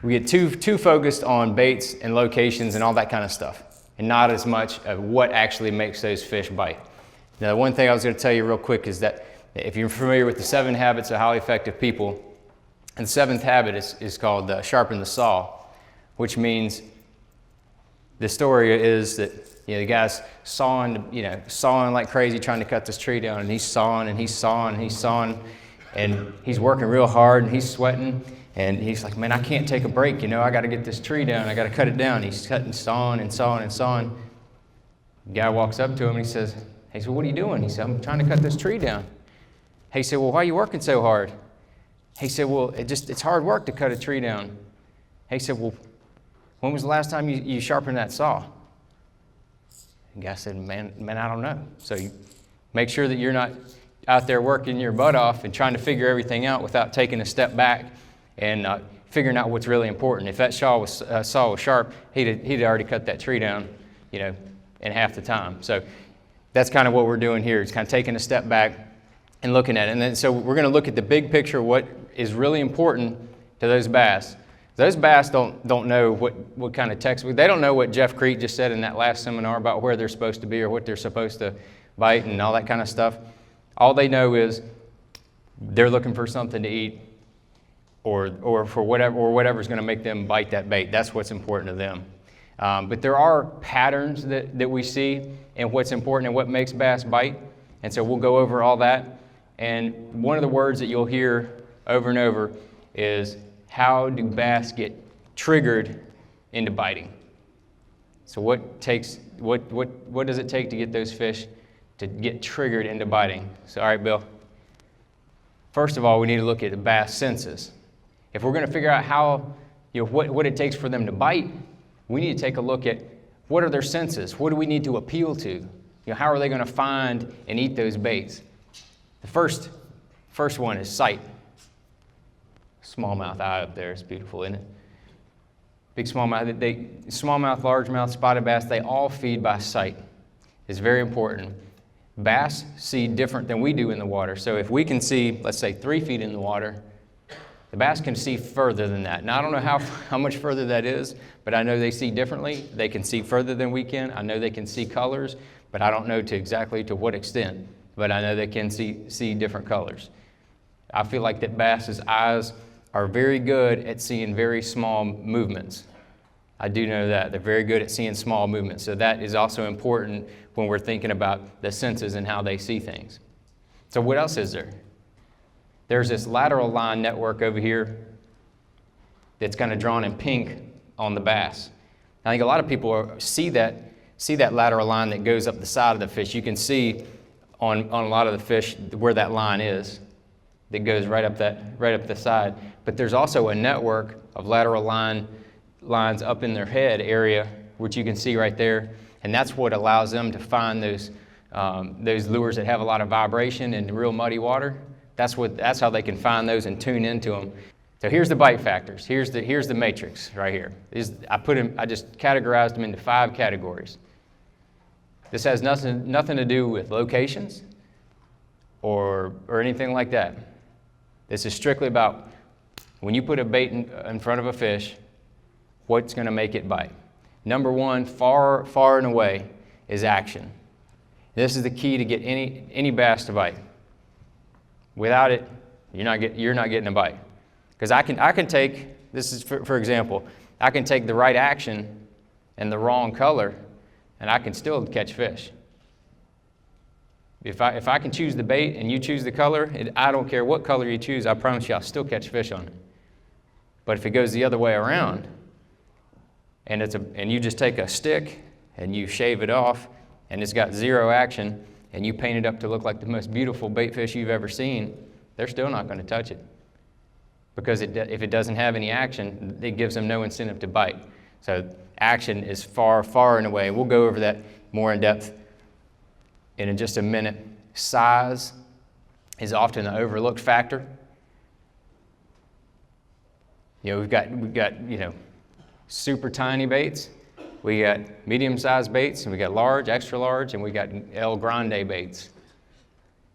we get too focused on baits and locations and all that kind of stuff, and not as much of what actually makes those fish bite. Now, one thing I was going to tell you real quick is that if you're familiar with the 7 habits of highly effective people, and the 7th habit is called Sharpen the Saw, which means the story is that the guy's sawing like crazy trying to cut this tree down, and he's sawing and he's sawing and he's sawing, and he's working real hard and he's sweating, and he's like, man, I can't take a break, I got to get this tree down, I got to cut it down. He's cutting, sawing and sawing and sawing. The guy walks up to him and he says, hey, so what are you doing? He said, I'm trying to cut this tree down. He said, well, why are you working so hard? He said, well, it's hard work to cut a tree down. He said, well, when was the last time you sharpened that saw? The guy said, man, I don't know. So you make sure that you're not out there working your butt off and trying to figure everything out without taking a step back and figuring out what's really important. If that saw was sharp, he'd already cut that tree down, in half the time. So that's kind of what we're doing here. It's kind of taking a step back and looking at it. And then so we're going to look at the big picture, what is really important to those bass. Those bass don't know what kind of text. They don't know what Jeff Crete just said in that last seminar about where they're supposed to be or what they're supposed to bite and all that kind of stuff. All they know is they're looking for something to eat or for whatever's going to make them bite that bait. That's what's important to them. But there are patterns that we see and what's important and what makes bass bite. And so we'll go over all that. And one of the words that you'll hear over and over is, how do bass get triggered into biting? So what does it take to get those fish to get triggered into biting? So all right, Bill. First of all, we need to look at the bass senses. If we're going to figure out how, what it takes for them to bite, we need to take a look at what are their senses? What do we need to appeal to? How are they going to find and eat those baits? The first one is sight. Smallmouth eye up there is beautiful, isn't it? Big smallmouth. Smallmouth, largemouth, spotted bass, they all feed by sight. It's very important. Bass see different than we do in the water. So if we can see, let's say, 3 feet in the water, the bass can see further than that. Now, I don't know how much further that is, but I know they see differently. They can see further than we can. I know they can see colors, but I don't know exactly to what extent. But I know they can see different colors. I feel like that bass's eyes are very good at seeing very small movements. I do know that. They're very good at seeing small movements. So that is also important when we're thinking about the senses and how they see things. So what else is there? There's this lateral line network over here that's kind of drawn in pink on the bass. I think a lot of people see that lateral line that goes up the side of the fish. You can see on a lot of the fish where that line is that goes right up the side. But there's also a network of lateral lines up in their head area, which you can see right there, and that's what allows them to find those lures that have a lot of vibration in real muddy water. That's how they can find those and tune into them. So here's the bite factors. Here's the matrix right here. I just categorized them into 5 categories. This has nothing to do with locations or anything like that. This is strictly about when you put a bait in front of a fish, what's going to make it bite. Number 1, far and away, is action. This is the key to get any bass to bite. Without it, you're not getting a bite. Because I can take, this is for example, I can take the right action and the wrong color, and I can still catch fish. If I can choose the bait and you choose the color, I don't care what color you choose, I promise you I'll still catch fish on it. But if it goes the other way around, and you just take a stick and you shave it off, and it's got 0 action, and you paint it up to look like the most beautiful bait fish you've ever seen, they're still not going to touch it. Because if it doesn't have any action, it gives them no incentive to bite. So action is far and away. We'll go over that more in depth in just a minute. Size is often an overlooked factor. We've got super tiny baits. We got medium-sized baits, and we got large, extra large, and we got El Grande baits.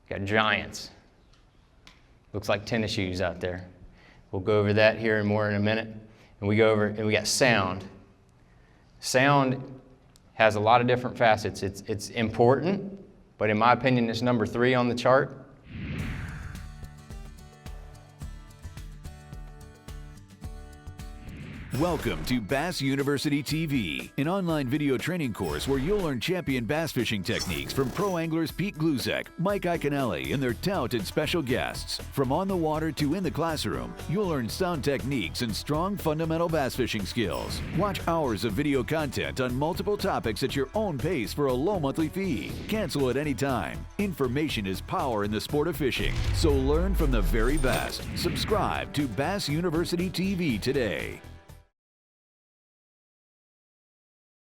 Got giants. Looks like tennis shoes out there. We'll go over that here more in a minute. and we go over and we got sound. Sound has a lot of different facets. It's important, but in my opinion, it's number 3 on the chart. Welcome to Bass University TV, an online video training course where you'll learn champion bass fishing techniques from pro anglers Pete Gluzek, Mike Iaconelli, and their talented special guests. From on the water to in the classroom, you'll learn sound techniques and strong fundamental bass fishing skills. Watch hours of video content on multiple topics at your own pace for a low monthly fee. Cancel at any time. Information is power in the sport of fishing, so learn from the very best. Subscribe to Bass University TV today.